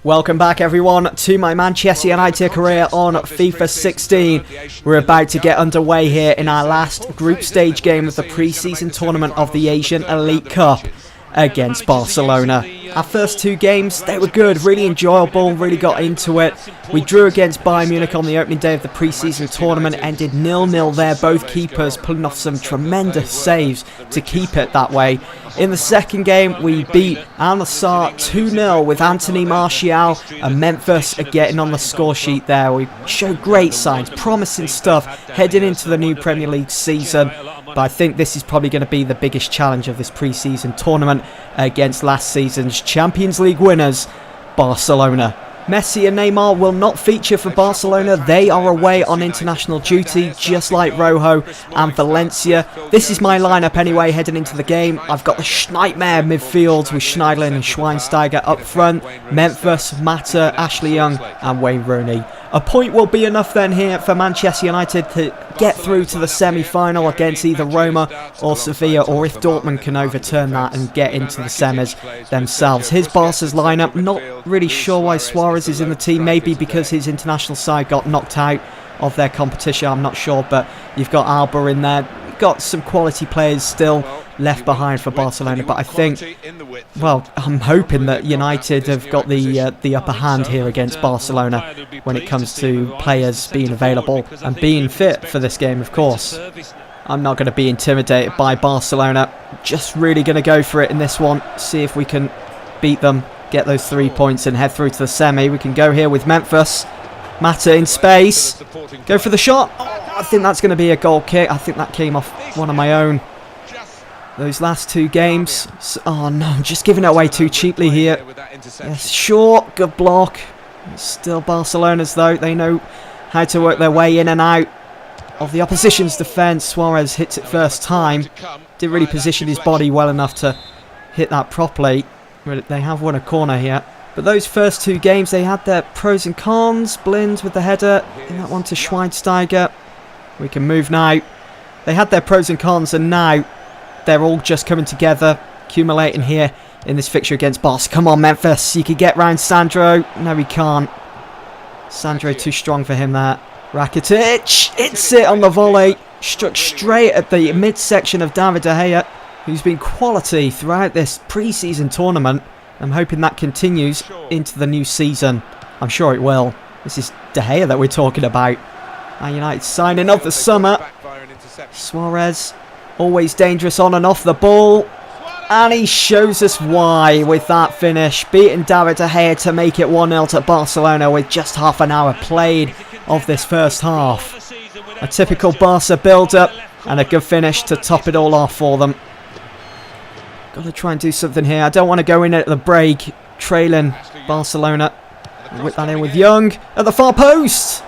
Welcome back everyone to my Manchester United career on FIFA 16. We're about to get underway here in our last group stage game of the pre-season tournament of the Asian Elite Cup against Barcelona. Our first two games, they were good, really enjoyable, really got into it. We drew against Bayern Munich on the opening day of the pre-season tournament, ended 0-0 there, both keepers pulling off some tremendous saves to keep it that way. In the second game, we beat Al Nassr 2-0 with Anthony Martial and Memphis getting on the score sheet there. We showed great signs, promising stuff heading into the new Premier League season. But I think this is probably going to be the biggest challenge of this pre-season tournament against last season's Champions League winners, Barcelona. Messi and Neymar will not feature for Barcelona. They are away on international duty, just like Rojo and Valencia. This is my lineup anyway, heading into the game. I've got the Schneidmare midfield with Schneiderlin and Schweinsteiger up front. Memphis, Mata, Ashley Young and Wayne Rooney. A point will be enough then here for Manchester United to get through to the semi-final against either Roma or Sevilla, or if Dortmund can overturn that and get into the semis themselves. Here's Barca's lineup. Not really sure why Suarez is in the team, maybe because his international side got knocked out of their competition, I'm not sure, but you've got Alba in there. You've got some quality players still left behind for Barcelona, but I think, well, I'm hoping that United have got the upper hand here against Barcelona when it comes to players being available and being fit for this game, of course. I'm not going to be intimidated by Barcelona, just really going to go for it in this one, see if we can beat them, get those 3 points and head through to the semi. We can go here with Memphis, Mata in space, go for the shot. Oh, I think that's going to be a goal kick. I think that came off one of my own. Those last two games. Oh no, just giving it away too cheaply here. Yes, short, good block. It's still Barcelona's though. They know how to work their way in and out of the opposition's defence. Suarez hits it first time. Didn't really position his body well enough to hit that properly. They have won a corner here. But those first two games, they had their pros and cons. Blind with the header. In that one to Schweinsteiger. We can move now. They had their pros and cons, and now they're all just coming together, accumulating here in this fixture against Barca. Come on, Memphis. You can get round Sandro. No, he can't. Sandro too strong for him there. Rakitic hits it on the volley. Struck straight at the midsection of David De Gea, who's been quality throughout this pre-season tournament. I'm hoping that continues into the new season. I'm sure it will. This is De Gea that we're talking about. Man United signing of the summer. Suarez, always dangerous on and off the ball. And he shows us why with that finish. Beating David De Gea to make it 1-0 to Barcelona with just half an hour played of this first half. A typical Barca build-up and a good finish to top it all off for them. Got to try and do something here. I don't want to go in at the break, trailing Barcelona. Whip that in with Young at the far post.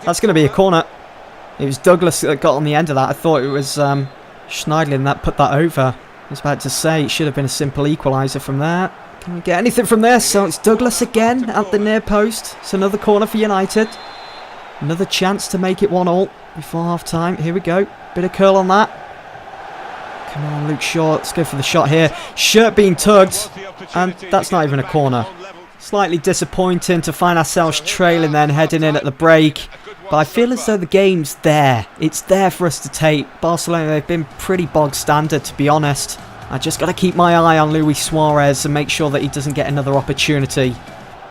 That's going to be a corner. It was Douglas that got on the end of that. I thought it was Schneidlin that put that over. I was about to say it should have been a simple equaliser from there. Can we get anything from this? So it's Douglas again at the near post. It's another corner for United. Another chance to make it 1-1 before half time. Here we go. Bit of curl on that. Come on, Luke Shaw. Let's go for the shot here. Shirt being tugged. And that's not even a corner. Slightly disappointing to find ourselves trailing then, heading in at the break. But I feel as though the game's there. It's there for us to take. Barcelona, they've been pretty bog standard, to be honest. I just got to keep my eye on Luis Suarez and make sure that he doesn't get another opportunity.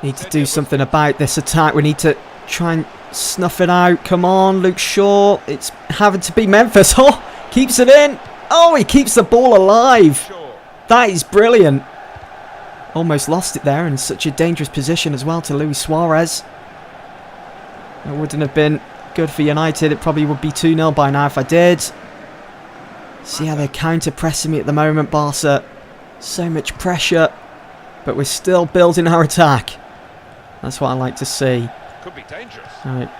Need to do something about this attack. We need to try and snuff it out. Come on, Luke Shaw. It's having to be Memphis. Oh, keeps it in. Oh, he keeps the ball alive. That is brilliant. Almost lost it there in such a dangerous position as well to Luis Suarez. It wouldn't have been good for United. It probably would be 2-0 by now if I did. See how they're counter-pressing me at the moment, Barca. So much pressure. But we're still building our attack. That's what I like to see. Could be dangerous. Alright.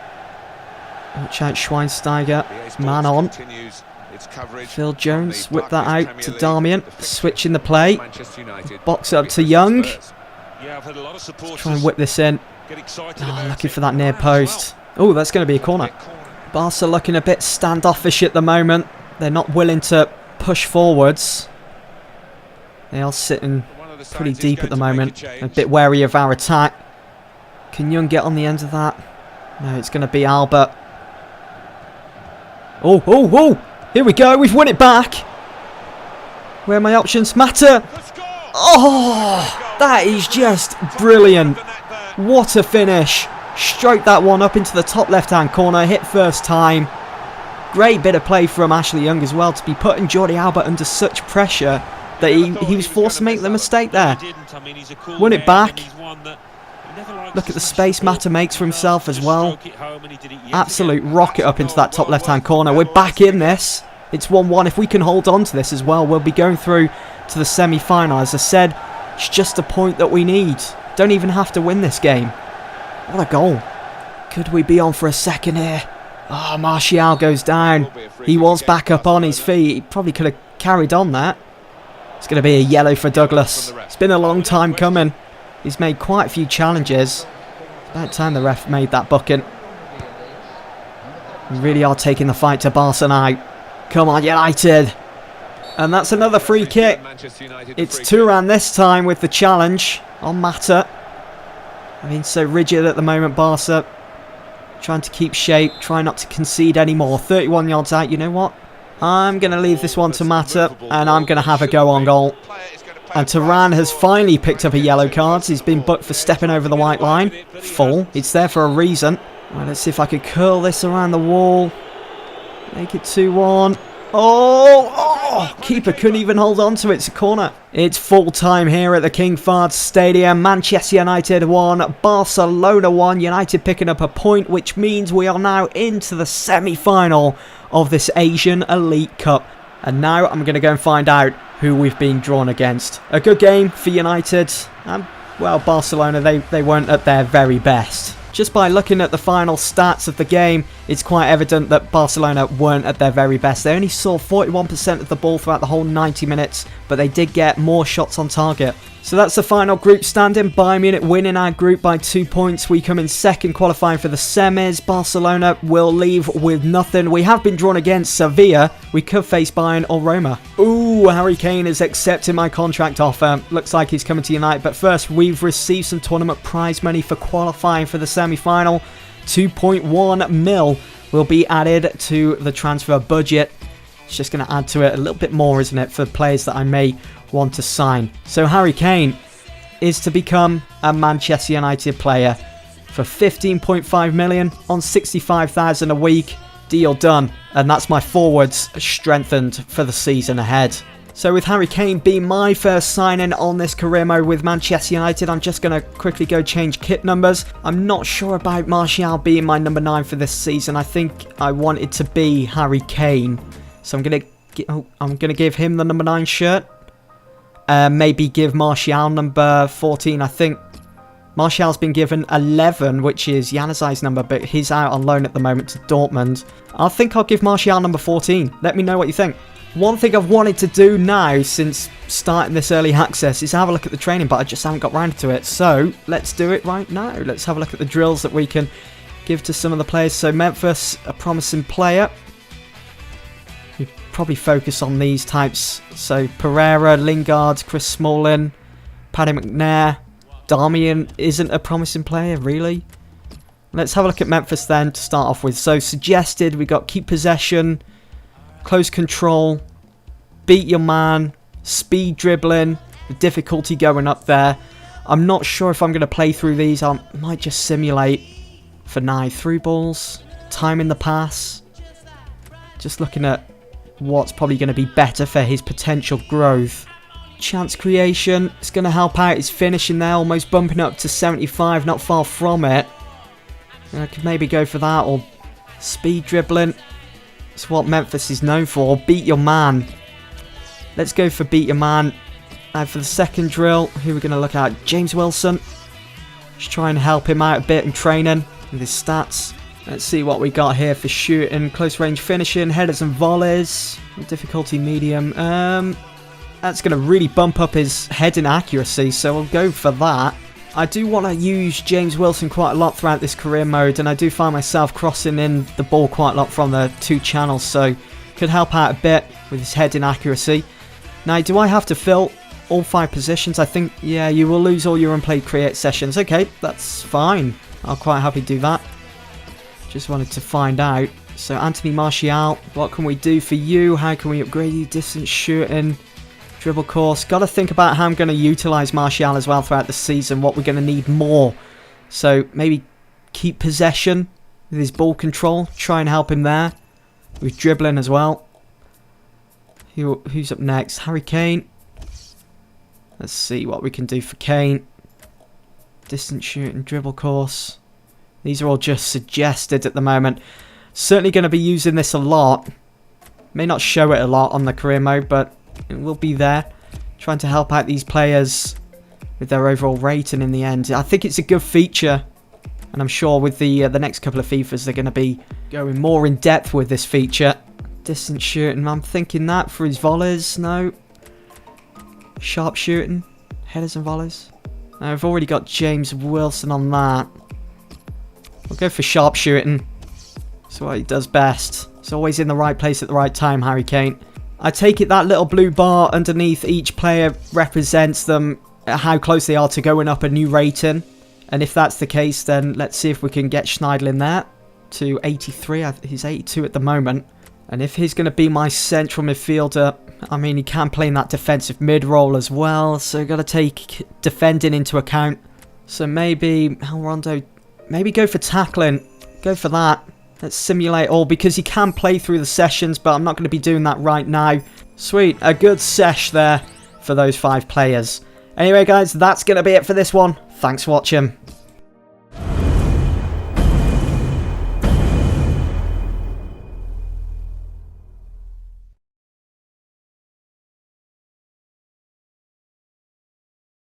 Watch out, Schweinsteiger. Man on. Phil Jones, whip that out to Darmian. Switching the play. Box up to Young. Let's try and whip this in. Oh, looking for that near post. Oh, that's going to be a corner. Barca looking a bit standoffish at the moment. They're not willing to push forwards. They are sitting pretty deep at the moment. A bit wary of our attack. Can Young get on the end of that? No, it's going to be Albert. Oh, oh, oh! Here we go, we've won it back! Where are my options? Mata! Oh! That is just brilliant. What a finish. Stroke that one up into the top left-hand corner. Hit first time. Great bit of play from Ashley Young as well to be putting Jordi Albert under such pressure that he was forced to make the mistake there. Won it back. Look at the space Mata makes for himself as well. Absolute rocket up into that top left-hand corner. We're back in this. It's 1-1. If we can hold on to this as well, we'll be going through to the semi-final. As I said, it's just a point that we need. Don't even have to win this game. What a goal. Could we be on for a second here? Oh, Martial goes down. He was back up on his feet. He probably could have carried on that. It's going to be a yellow for Douglas. It's been a long time coming. He's made quite a few challenges. It's about time the ref made that booking. We really are taking the fight to Barca now. Come on, United. And that's another free kick. It's Turan this time with the challenge on Mata. I mean, so rigid at the moment, Barca. Trying to keep shape, trying not to concede anymore. 31 yards out, you know what? I'm going to leave this one to Mata, and I'm going to have a go on goal. And Turan has finally picked up a yellow card. He's been booked for stepping over the white line. Full. It's there for a reason. Right, let's see if I could curl this around the wall. Make it 2-1. Oh, keeper couldn't even hold on to it. It's a corner. It's full time here at the King Fahd Stadium. Manchester United 1, Barcelona 1. United picking up a point, which means we are now into the semi-final of this Asian Elite Cup. And now I'm going to go and find out who we've been drawn against. A good game for United. Well, Barcelona, they weren't at their very best. Just by looking at the final stats of the game, it's quite evident that Barcelona weren't at their very best. They only saw 41% of the ball throughout the whole 90 minutes, but they did get more shots on target. So that's the final group standing. Bayern Munich winning our group by 2 points. We come in second, qualifying for the semis. Barcelona will leave with nothing. We have been drawn against Sevilla. We could face Bayern or Roma. Ooh, Harry Kane is accepting my contract offer. Looks like he's coming to United. But first, we've received some tournament prize money for qualifying for the semi-final. 2.1 mil will be added to the transfer budget. It's just going to add to it a little bit more, isn't it, for players that I may want to sign. So Harry Kane is to become a Manchester United player for 15.5 million on 65,000 a week. Deal done. And that's my forwards strengthened for the season ahead. So with Harry Kane being my first signing on this career mode with Manchester United, I'm just going to quickly go change kit numbers. I'm not sure about Martial being my number 9 for this season. I think I want it to be Harry Kane. So I'm going to give him the number 9 shirt. Maybe give Martial number 14. I think Martial's been given 11, which is Januzaj's number, but he's out on loan at the moment to Dortmund. I think I'll give Martial number 14. Let me know what you think. One thing I've wanted to do now since starting this early access is have a look at the training, but I just haven't got round to it. So let's do it right now. Let's have a look at the drills that we can give to some of the players. So Memphis, a promising player. We probably focus on these types. So Pereira, Lingard, Chris Smalling, Paddy McNair. Darmian isn't a promising player, really. Let's have a look at Memphis then to start off with. So suggested, we got keep possession, close control, beat your man, speed dribbling, the difficulty going up there. I'm not sure if I'm going to play through these. I might just simulate for now. Through balls, time in the pass. Just looking at what's probably going to be better for his potential growth. Chance creation, it's going to help out his finishing there, almost bumping up to 75, not far from it. I could maybe go for that, or speed dribbling. It's what Memphis is known for. Beat your man. Let's go for beat your man. Now for the second drill, who we're going to look at? James Wilson. Just try and help him out a bit in training with his stats. Let's see what we got here for shooting. Close range finishing, headers and volleys. Difficulty medium. That's going to really bump up his heading accuracy, so we'll go for that. I do want to use James Wilson quite a lot throughout this career mode, and I do find myself crossing in the ball quite a lot from the two channels, so could help out a bit with his heading accuracy. Now, do I have to fill? all 5 positions. I think, yeah, you will lose all your unplayed create sessions. Okay, that's fine. I'll quite happy do that. Just wanted to find out. So, Anthony Martial, what can we do for you? How can we upgrade you? Distance shooting, dribble course. Got to think about how I'm going to utilise Martial as well throughout the season. What we're going to need more. So, maybe keep possession with his ball control. Try and help him there. With dribbling as well. Who's up next? Harry Kane. Let's see what we can do for Kane. Distance shooting, dribble course. These are all just suggested at the moment. Certainly going to be using this a lot. May not show it a lot on the career mode, but it will be there. Trying to help out these players with their overall rating in the end. I think it's a good feature. And I'm sure with the next couple of FIFAs, they're going to be going more in depth with this feature. Distance shooting, I'm thinking that for his volleys. No. Sharp shooting, headers and volleys. I've already got James Wilson on that. We'll go for sharp shooting. That's what he does best. He's always in the right place at the right time, Harry Kane. I take it that little blue bar underneath each player represents them, how close they are to going up a new rating. And if that's the case, then let's see if we can get Schneidl in there to 83. He's 82 at the moment. And if he's going to be my central midfielder, I mean, he can play in that defensive mid role as well. So got to take defending into account. So maybe Rondo, maybe go for tackling. Go for that. Let's simulate all, because he can play through the sessions, but I'm not going to be doing that right now. Sweet, a good sesh there for those 5 players. Anyway, guys, that's going to be it for this one. Thanks for watching.